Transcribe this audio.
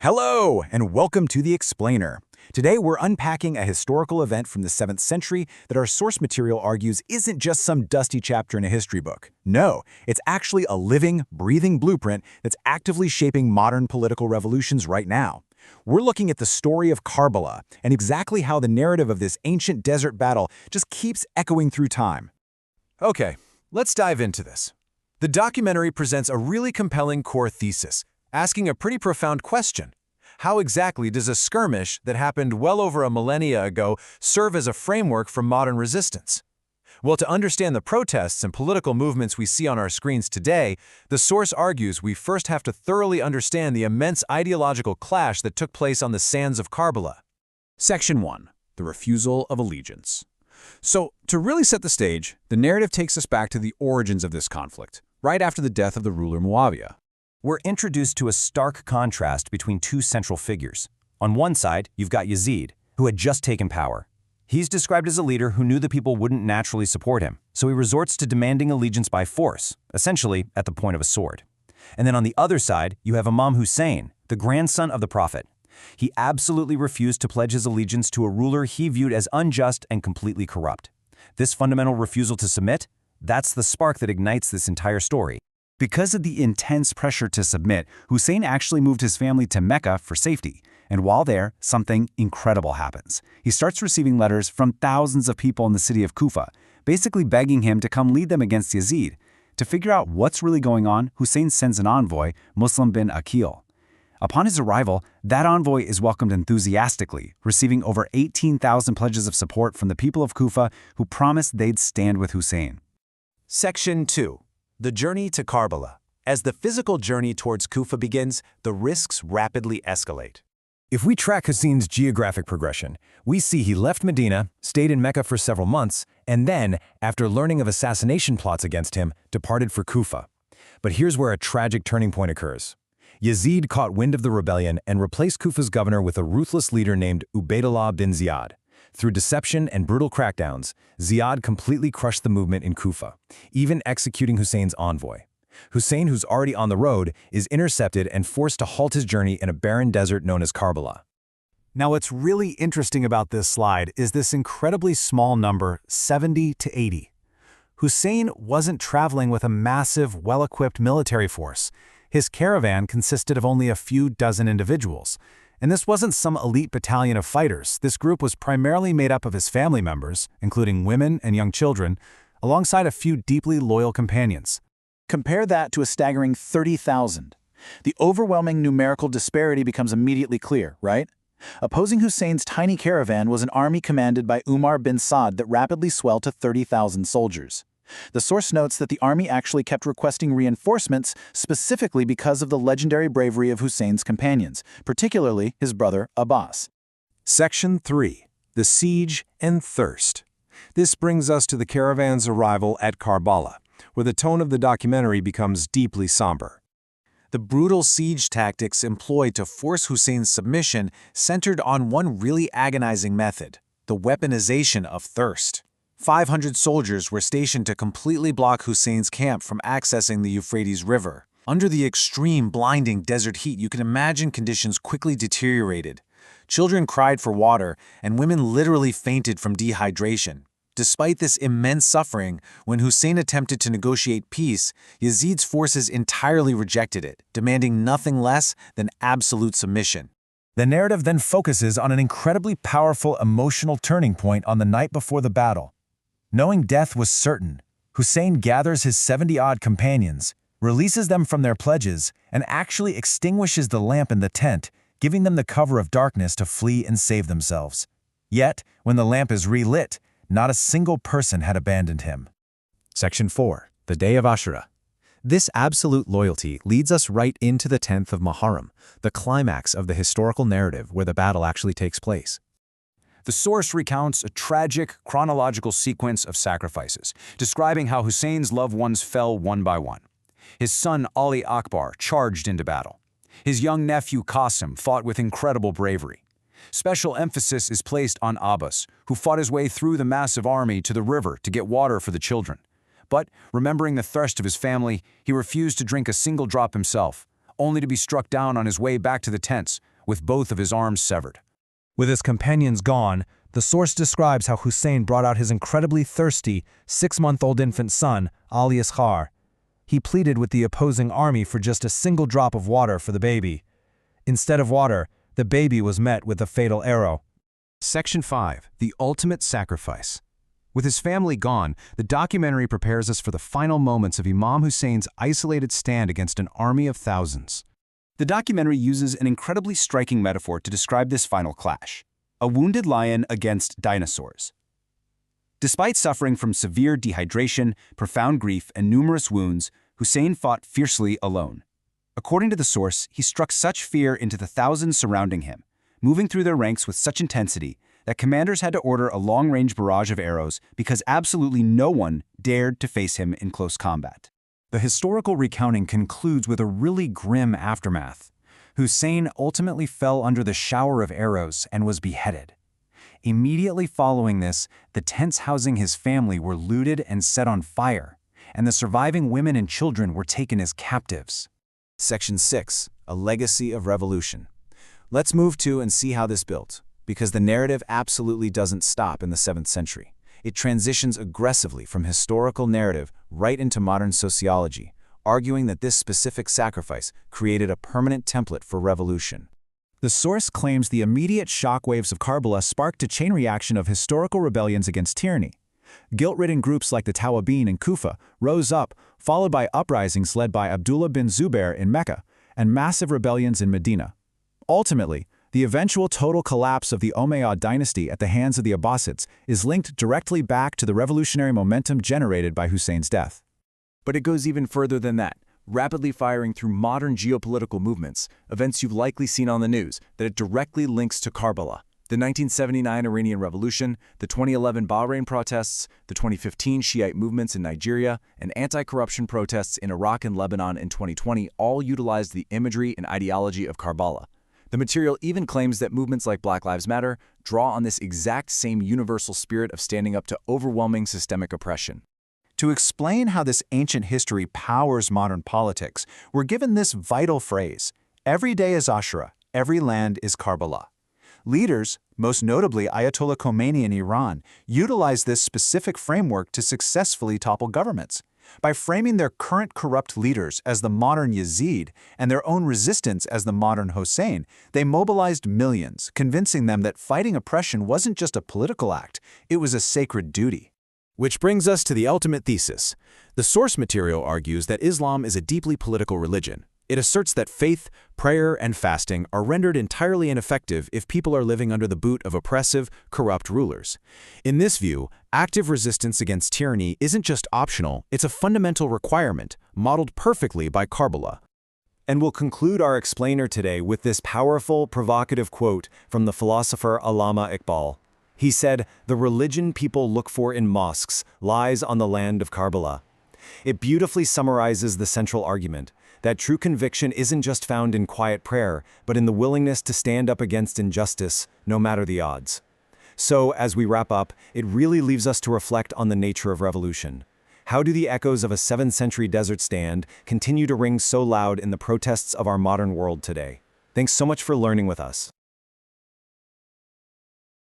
Hello, and welcome to The Explainer. Today we're unpacking a historical event from the 7th century that our source material argues isn't just some dusty chapter in a history book. No, it's actually a living, breathing blueprint that's actively shaping modern political revolutions right now. We're looking at the story of Karbala and exactly how the narrative of this ancient desert battle just keeps echoing through time. Okay, let's dive into this. The documentary presents a really compelling core thesis, asking a pretty profound question. How exactly does a skirmish that happened well over a millennia ago serve as a framework for modern resistance? Well, to understand the protests and political movements we see on our screens today, the source argues we first have to thoroughly understand the immense ideological clash that took place on the sands of Karbala. Section 1. The Refusal of Allegiance. So, to really set the stage, the narrative takes us back to the origins of this conflict, right after the death of the ruler Muawiyah. We're introduced to a stark contrast between two central figures. On one side, you've got Yazid, who had just taken power. He's described as a leader who knew the people wouldn't naturally support him, so he resorts to demanding allegiance by force, essentially at the point of a sword. And then on the other side, you have Imam Hussain, the grandson of the Prophet. He absolutely refused to pledge his allegiance to a ruler he viewed as unjust and completely corrupt. This fundamental refusal to submit, that's the spark that ignites this entire story. Because of the intense pressure to submit, Hussein actually moved his family to Mecca for safety. And while there, something incredible happens. He starts receiving letters from thousands of people in the city of Kufa, basically begging him to come lead them against Yazid. To figure out what's really going on, Hussein sends an envoy, Muslim bin Aqil. Upon his arrival, that envoy is welcomed enthusiastically, receiving over 18,000 pledges of support from the people of Kufa who promised they'd stand with Hussein. Section 2. The journey to Karbala. As the physical journey towards Kufa begins, the risks rapidly escalate. If we track Hussein's geographic progression, we see he left Medina, stayed in Mecca for several months, and then, after learning of assassination plots against him, departed for Kufa. But here's where a tragic turning point occurs. Yazid caught wind of the rebellion and replaced Kufa's governor with a ruthless leader named Ubaydullah bin Ziyad. Through deception and brutal crackdowns, Ziyad completely crushed the movement in Kufa, even executing Hussein's envoy. Hussein, who's already on the road, is intercepted and forced to halt his journey in a barren desert known as Karbala. Now, what's really interesting about this slide is this incredibly small number, 70 to 80. Hussein wasn't traveling with a massive, well-equipped military force. His caravan consisted of only a few dozen individuals. And this wasn't some elite battalion of fighters. This group was primarily made up of his family members, including women and young children, alongside a few deeply loyal companions. Compare that to a staggering 30,000. The overwhelming numerical disparity becomes immediately clear, right? Opposing Hussein's tiny caravan was an army commanded by Umar bin Saad that rapidly swelled to 30,000 soldiers. The source notes that the army actually kept requesting reinforcements specifically because of the legendary bravery of Hussein's companions, particularly his brother Abbas. Section 3. The Siege and Thirst. This brings us to the caravan's arrival at Karbala, where the tone of the documentary becomes deeply somber. The brutal siege tactics employed to force Hussein's submission centered on one really agonizing method: the weaponization of thirst. 500 soldiers were stationed to completely block Hussein's camp from accessing the Euphrates River. Under the extreme, blinding desert heat, you can imagine conditions quickly deteriorated. Children cried for water, and women literally fainted from dehydration. Despite this immense suffering, when Hussein attempted to negotiate peace, Yazid's forces entirely rejected it, demanding nothing less than absolute submission. The narrative then focuses on an incredibly powerful emotional turning point on the night before the battle. Knowing death was certain, Hussein gathers his 70-odd companions, releases them from their pledges, and actually extinguishes the lamp in the tent, giving them the cover of darkness to flee and save themselves. Yet, when the lamp is relit, not a single person had abandoned him. Section 4. The Day of Ashura. This absolute loyalty leads us right into the 10th of Muharram, the climax of the historical narrative where the battle actually takes place. The source recounts a tragic, chronological sequence of sacrifices, describing how Hussein's loved ones fell one by one. His son Ali Akbar charged into battle. His young nephew Qasim fought with incredible bravery. Special emphasis is placed on Abbas, who fought his way through the massive army to the river to get water for the children. But, remembering the thirst of his family, he refused to drink a single drop himself, only to be struck down on his way back to the tents, with both of his arms severed. With his companions gone, the source describes how Hussein brought out his incredibly thirsty 6-month-old infant son, Ali Asghar. He pleaded with the opposing army for just a single drop of water for the baby. Instead of water, the baby was met with a fatal arrow. Section 5. The Ultimate Sacrifice. With his family gone, the documentary prepares us for the final moments of Imam Hussein's isolated stand against an army of thousands. The documentary uses an incredibly striking metaphor to describe this final clash: a wounded lion against dinosaurs. Despite suffering from severe dehydration, profound grief, and numerous wounds, Hussein fought fiercely alone. According to the source, he struck such fear into the thousands surrounding him, moving through their ranks with such intensity that commanders had to order a long-range barrage of arrows because absolutely no one dared to face him in close combat. The historical recounting concludes with a really grim aftermath. Hussein ultimately fell under the shower of arrows and was beheaded. Immediately following this, the tents housing his family were looted and set on fire, and the surviving women and children were taken as captives. Section 6. A Legacy of Revolution. Let's move to and see how this built, because the narrative absolutely doesn't stop in the 7th century. It transitions aggressively from historical narrative right into modern sociology, arguing that this specific sacrifice created a permanent template for revolution. The source claims the immediate shockwaves of Karbala sparked a chain reaction of historical rebellions against tyranny. Guilt-ridden groups like the Tawabin in Kufa rose up, followed by uprisings led by Abdullah bin Zubair in Mecca, and massive rebellions in Medina. Ultimately, the eventual total collapse of the Umayyad dynasty at the hands of the Abbasids is linked directly back to the revolutionary momentum generated by Hussein's death. But it goes even further than that, rapidly firing through modern geopolitical movements, events you've likely seen on the news, that it directly links to Karbala. The 1979 Iranian Revolution, the 2011 Bahrain protests, the 2015 Shiite movements in Nigeria, and anti-corruption protests in Iraq and Lebanon in 2020 all utilized the imagery and ideology of Karbala. The material even claims that movements like Black Lives Matter draw on this exact same universal spirit of standing up to overwhelming systemic oppression. To explain how this ancient history powers modern politics, we're given this vital phrase: every day is Ashura, every land is Karbala. Leaders, most notably Ayatollah Khomeini in Iran, utilize this specific framework to successfully topple governments. By framing their current corrupt leaders as the modern Yazid and their own resistance as the modern Hussein, they mobilized millions, convincing them that fighting oppression wasn't just a political act, it was a sacred duty. Which brings us to the ultimate thesis. The source material argues that Islam is a deeply political religion. It asserts that faith, prayer, and fasting are rendered entirely ineffective if people are living under the boot of oppressive, corrupt rulers. In this view, active resistance against tyranny isn't just optional, it's a fundamental requirement, modeled perfectly by Karbala. And we'll conclude our explainer today with this powerful, provocative quote from the philosopher Allama Iqbal. He said, "The religion people look for in mosques lies on the land of Karbala." It beautifully summarizes the central argument, that true conviction isn't just found in quiet prayer, but in the willingness to stand up against injustice, no matter the odds. So, as we wrap up, it really leaves us to reflect on the nature of revolution. How do the echoes of a 7th-century desert stand continue to ring so loud in the protests of our modern world today? Thanks so much for learning with us.